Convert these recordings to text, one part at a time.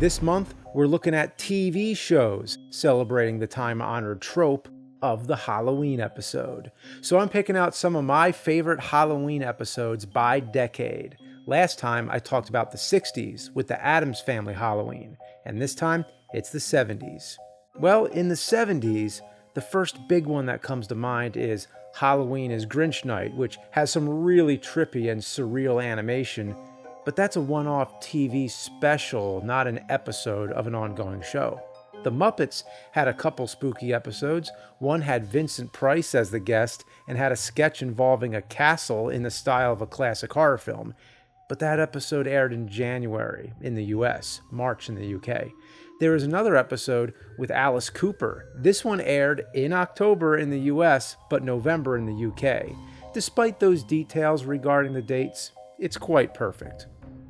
This month, we're looking at TV shows celebrating the time-honored trope of the Halloween episode. So I'm picking out some of my favorite Halloween episodes by decade. Last time I talked about the 60s with the Addams Family Halloween, and this time it's the 70s. Well, in the 70s, the first big one that comes to mind is Halloween is Grinch Night, which has some really trippy and surreal animation, but that's a one-off TV special, not an episode of an ongoing show. The Muppets had a couple spooky episodes. One had Vincent Price as the guest and had a sketch involving a castle in the style of a classic horror film, but that episode aired in January in the US, March in the UK. There was another episode with Alice Cooper. This one aired in October in the US, but November in the UK. Despite those details regarding the dates, it's quite perfect.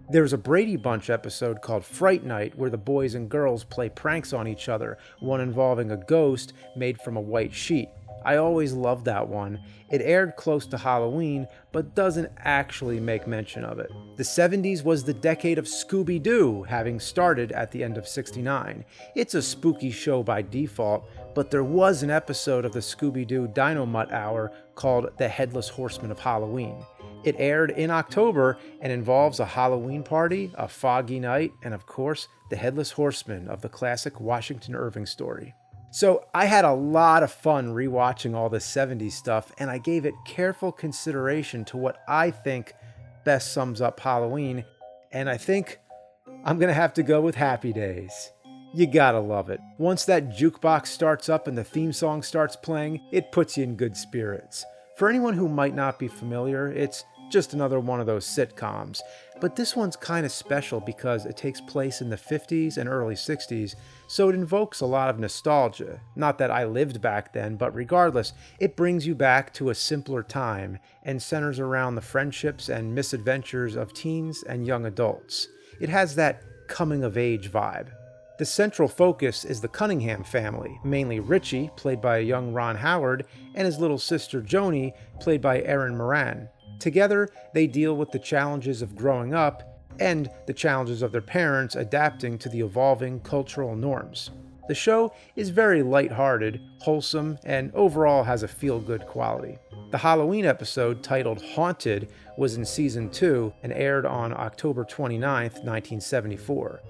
There's a Brady Bunch episode called Fright Night where the boys and girls play pranks on each other, one involving a ghost made from a white sheet. I always loved that one. It aired close to Halloween, but doesn't actually make mention of it. The 70s was the decade of Scooby-Doo, having started at the end of '69. It's a spooky show by default, but there was an episode of the Scooby-Doo Dynamite Hour called The Headless Horseman of Halloween. It aired in October and involves a Halloween party, a foggy night, and of course, the Headless Horseman of the classic Washington Irving story. So I had a lot of fun rewatching all this 70s stuff, and I gave it careful consideration to what I think best sums up Halloween, and I think I'm gonna have to go with Happy Days. You gotta love it. Once that jukebox starts up and the theme song starts playing, it puts you in good spirits. For anyone who might not be familiar, it's just another one of those sitcoms. But this one's kind of special because it takes place in the 50s and early 60s, so it invokes a lot of nostalgia. Not that I lived back then, but regardless, it brings you back to a simpler time and centers around the friendships and misadventures of teens and young adults. It has that coming-of-age vibe. The central focus is the Cunningham family, mainly Richie, played by a young Ron Howard, and his little sister Joni, played by Erin Moran. Together, they deal with the challenges of growing up and the challenges of their parents adapting to the evolving cultural norms. The show is very lighthearted, wholesome, and overall has a feel-good quality. The Halloween episode, titled Haunted, was in Season 2 and aired on October 29, 1974.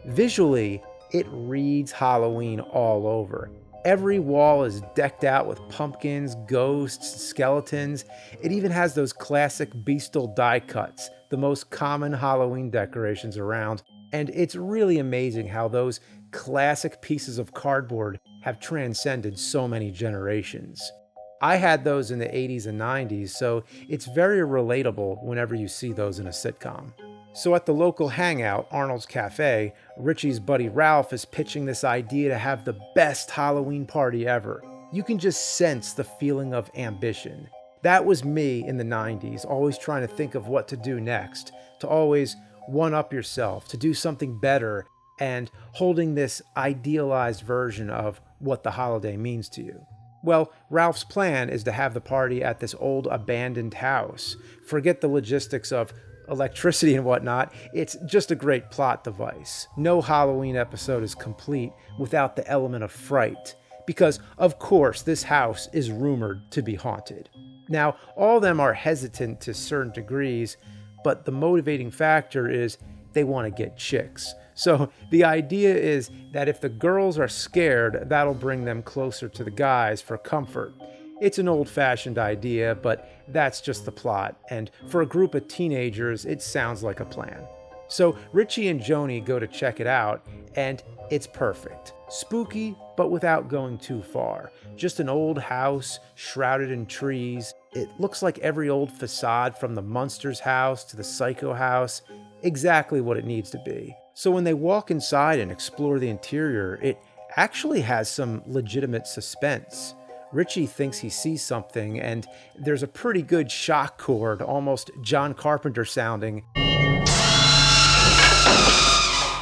Visually, it reads Halloween all over. Every wall is decked out with pumpkins, ghosts, skeletons. It even has those classic Beastal die cuts, the most common Halloween decorations around. And it's really amazing how those classic pieces of cardboard have transcended so many generations. I had those in the 80s and 90s, so it's very relatable whenever you see those in a sitcom. So at the local hangout, Arnold's Cafe, Richie's buddy Ralph is pitching this idea to have the best Halloween party ever. You can just sense the feeling of ambition. That was me in the 90s, always trying to think of what to do next, to always one-up yourself, to do something better, and holding this idealized version of what the holiday means to you. Well, Ralph's plan is to have the party at this old abandoned house. Forget the logistics of electricity and whatnot, it's just a great plot device. No Halloween episode is complete without the element of fright, because of course this house is rumored to be haunted. Now, all of them are hesitant to certain degrees, but the motivating factor is they want to get chicks. So the idea is that if the girls are scared, that'll bring them closer to the guys for comfort. It's an old-fashioned idea, but that's just the plot, and for a group of teenagers, it sounds like a plan. So Richie and Joni go to check it out, and it's perfect. Spooky, but without going too far. Just an old house, shrouded in trees. It looks like every old facade from the Munsters house to the Psycho house. Exactly what it needs to be. So when they walk inside and explore the interior, it actually has some legitimate suspense. Richie thinks he sees something, and there's a pretty good shock chord, almost John Carpenter sounding,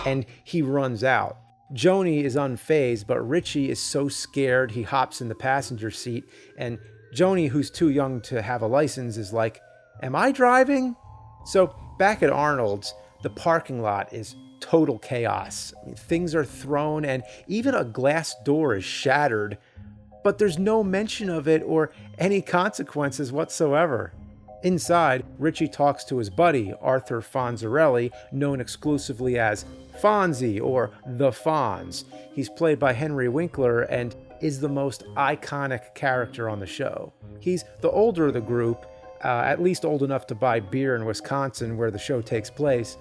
and he runs out. Joni is unfazed, but Richie is so scared he hops in the passenger seat, and Joni, who's too young to have a license, is like, "Am I driving?" So back at Arnold's, the parking lot is total chaos. I mean, things are thrown and even a glass door is shattered, but there's no mention of it or any consequences whatsoever. Inside, Richie talks to his buddy, Arthur Fonzarelli, known exclusively as Fonzie or the Fonz. He's played by Henry Winkler and is the most iconic character on the show. He's the older of the group, at least old enough to buy beer in Wisconsin where the show takes place.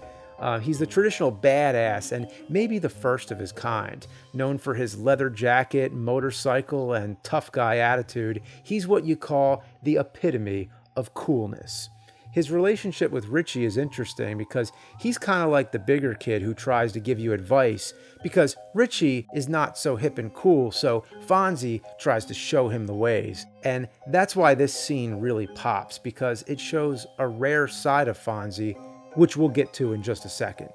He's the traditional badass and maybe the first of his kind. Known for his leather jacket, motorcycle, and tough guy attitude, he's what you call the epitome of coolness. His relationship with Richie is interesting because he's kind of like the bigger kid who tries to give you advice because Richie is not so hip and cool, so Fonzie tries to show him the ways. And that's why this scene really pops, because it shows a rare side of Fonzie, which we'll get to in just a second.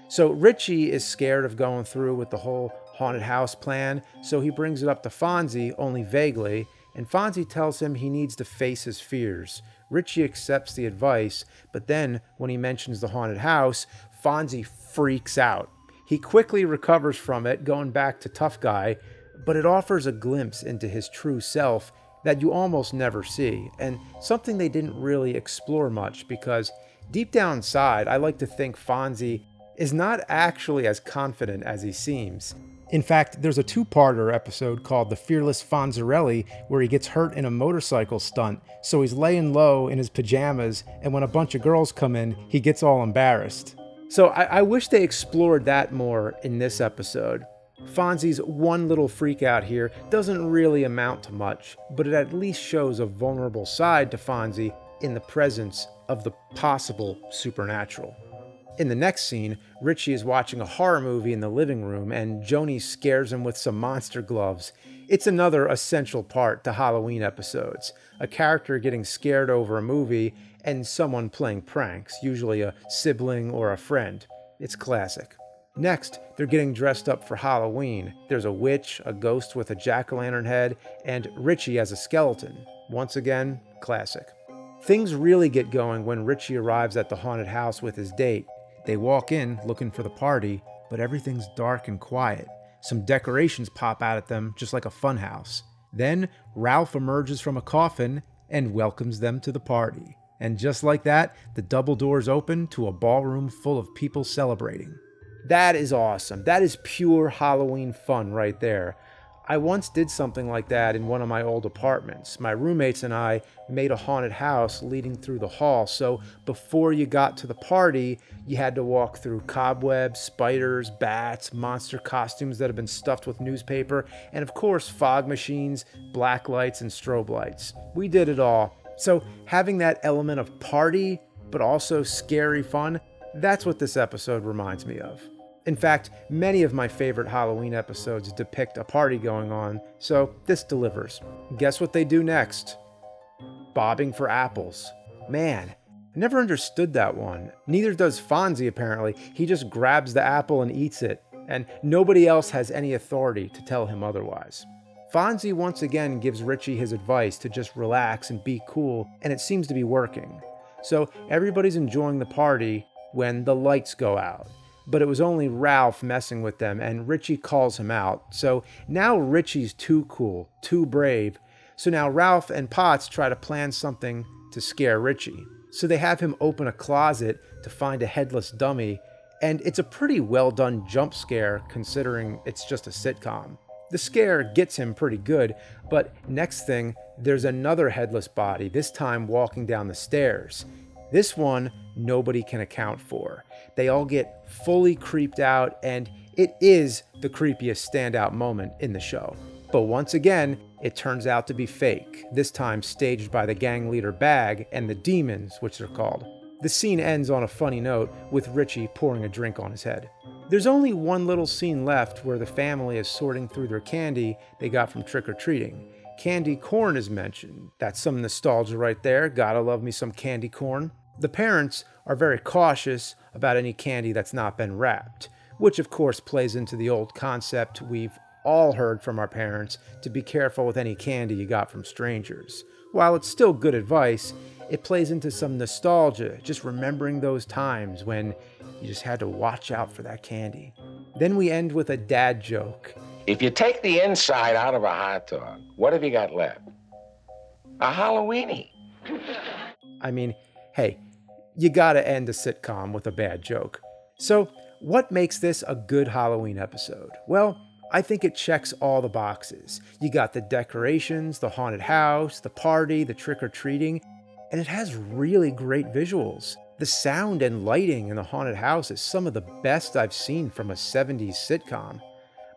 So Richie is scared of going through with the whole haunted house plan, so he brings it up to Fonzie, only vaguely, and Fonzie tells him he needs to face his fears. Richie accepts the advice, but then when he mentions the haunted house, Fonzie freaks out. He quickly recovers from it, going back to tough guy, but it offers a glimpse into his true self that you almost never see, and something they didn't really explore much because deep down inside, I like to think Fonzie is not actually as confident as he seems. In fact, there's a two-parter episode called The Fearless Fonzarelli where he gets hurt in a motorcycle stunt, so he's laying low in his pajamas, and when a bunch of girls come in, he gets all embarrassed. So I wish they explored that more in this episode. Fonzie's one little freak out here doesn't really amount to much, but it at least shows a vulnerable side to Fonzie in the presence of the possible supernatural. In the next scene, Richie is watching a horror movie in the living room and Joni scares him with some monster gloves. It's another essential part to Halloween episodes, a character getting scared over a movie and someone playing pranks, usually a sibling or a friend. It's classic. Next, they're getting dressed up for Halloween. There's a witch, a ghost with a jack-o'-lantern head, and Richie as a skeleton. Once again, classic. Things really get going when Richie arrives at the haunted house with his date. They walk in looking for the party, but everything's dark and quiet. Some decorations pop out at them just like a funhouse. Then Ralph emerges from a coffin and welcomes them to the party. And just like that, the double doors open to a ballroom full of people celebrating. That is awesome. That is pure Halloween fun right there. I once did something like that in one of my old apartments. My roommates and I made a haunted house leading through the hall, so before you got to the party, you had to walk through cobwebs, spiders, bats, monster costumes that have been stuffed with newspaper, and of course fog machines, black lights, and strobe lights. We did it all. So having that element of party, but also scary fun, that's what this episode reminds me of. In fact, many of my favorite Halloween episodes depict a party going on, so this delivers. Guess what they do next? Bobbing for apples. Man, I never understood that one. Neither does Fonzie, apparently. He just grabs the apple and eats it, and nobody else has any authority to tell him otherwise. Fonzie once again gives Richie his advice to just relax and be cool, and it seems to be working. So everybody's enjoying the party when the lights go out. But it was only Ralph messing with them, and Richie calls him out. So now Richie's too cool, too brave. So now Ralph and Potts try to plan something to scare Richie. So they have him open a closet to find a headless dummy, and it's a pretty well done jump scare considering it's just a sitcom. The scare gets him pretty good, but next thing, there's another headless body, this time walking down the stairs. This one, nobody can account for. They all get fully creeped out, and it is the creepiest standout moment in the show. But once again, it turns out to be fake, this time staged by the gang leader Bag and the demons, which they're called. The scene ends on a funny note, with Richie pouring a drink on his head. There's only one little scene left where the family is sorting through their candy they got from trick-or-treating. Candy corn is mentioned. That's some nostalgia right there. Gotta love me some candy corn. The parents are very cautious about any candy that's not been wrapped, which of course plays into the old concept we've all heard from our parents to be careful with any candy you got from strangers. While it's still good advice, it plays into some nostalgia, just remembering those times when You just had to watch out for that candy. Then we end with a dad joke. If you take the inside out of a hot dog, what have you got left? A Halloweenie. I mean, hey, you gotta end a sitcom with a bad joke. So, what makes this a good Halloween episode? Well, I think it checks all the boxes. You got the decorations, the haunted house, the party, the trick-or-treating, and it has really great visuals. The sound and lighting in the haunted house is some of the best I've seen from a 70s sitcom.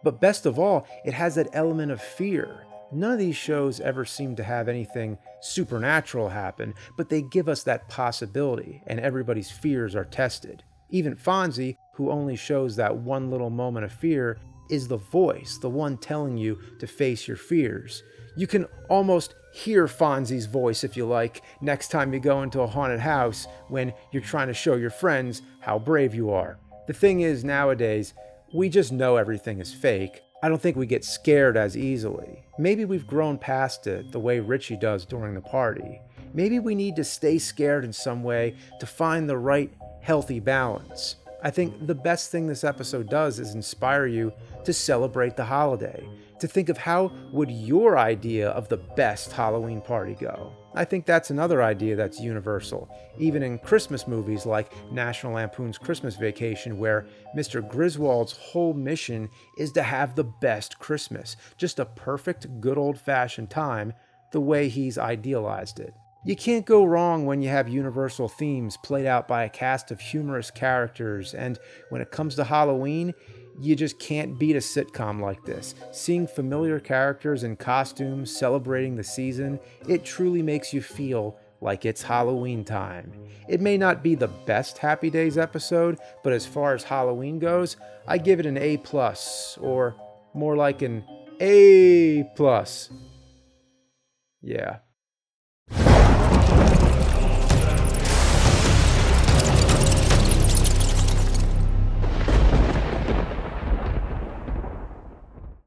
But best of all, it has that element of fear. None of these shows ever seem to have anything supernatural happen, but they give us that possibility, and everybody's fears are tested. Even Fonzie, who only shows that one little moment of fear, is the voice, the one telling you to face your fears. You can almost hear Fonzie's voice, if you like, next time you go into a haunted house when you're trying to show your friends how brave you are. The thing is, nowadays, we just know everything is fake. I don't think we get scared as easily. Maybe we've grown past it the way Richie does during the party. Maybe we need to stay scared in some way to find the right, healthy balance. I think the best thing this episode does is inspire you to celebrate the holiday, to think of how would your idea of the best Halloween party go. I think that's another idea that's universal, even in Christmas movies like National Lampoon's Christmas Vacation, where Mr. Griswold's whole mission is to have the best Christmas, just a perfect, good old-fashioned time, the way he's idealized it. You can't go wrong when you have universal themes played out by a cast of humorous characters, and when it comes to Halloween, you just can't beat a sitcom like this. Seeing familiar characters in costumes celebrating the season, it truly makes you feel like it's Halloween time. It may not be the best Happy Days episode, but as far as Halloween goes, I give it an A+, or more like an A+. Yeah.